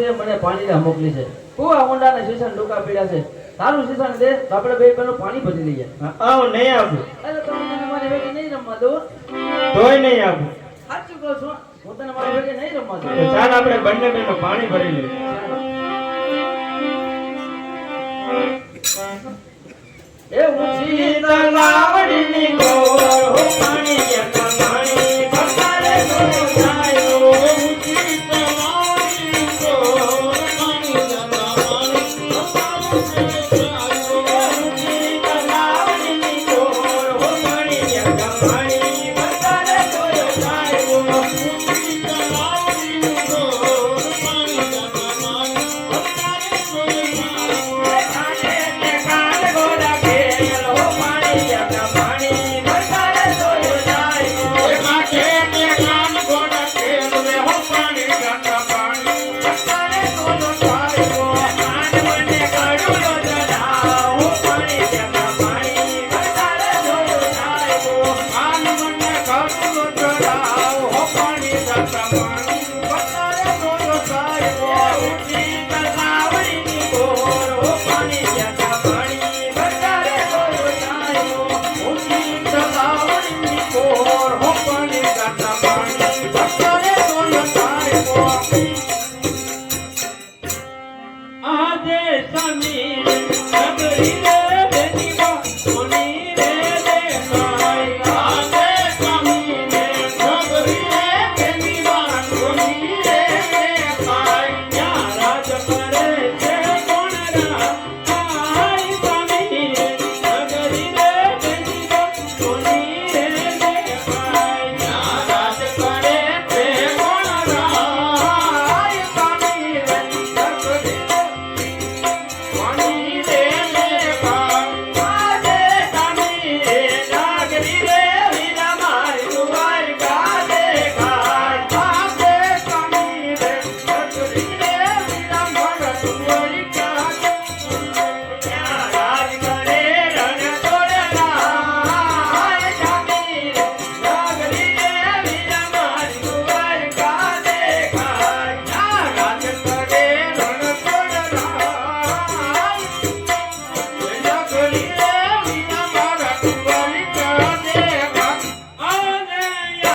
છે મને પાણીને મોકલી છે કુવા ઊંડાને શીશાને ડોકા પીડ્યા છે તારું શીશાને દે તો આપણે બે પેલું પાણી ભરી લઈએ આવ નહીં આવું અરે તમે મને મારી ભેગી નહીં રમવા દો તોય નહીં આવું સાચું કહું છું હું તને મારી ભેગી નહીં રમવા દઉં ચાલ આપણે બંને બેનો પાણી ભરી લઈએ એ ઊંચી તલાવડીની ગોળ હો પાણી જતા પાણી ભકારે તો જાયો ઊંચી તલાવડીની ગોળ પાણી જતા પાણી ભકારે તો જાયો ઊંચી તલાવડીની ગોળ હો પાણી જતા પાણી ભકારે તો જાયો ઊંચી તલાવડીની ગોળ પાણી જતા પાણી ભકારે તો Sami,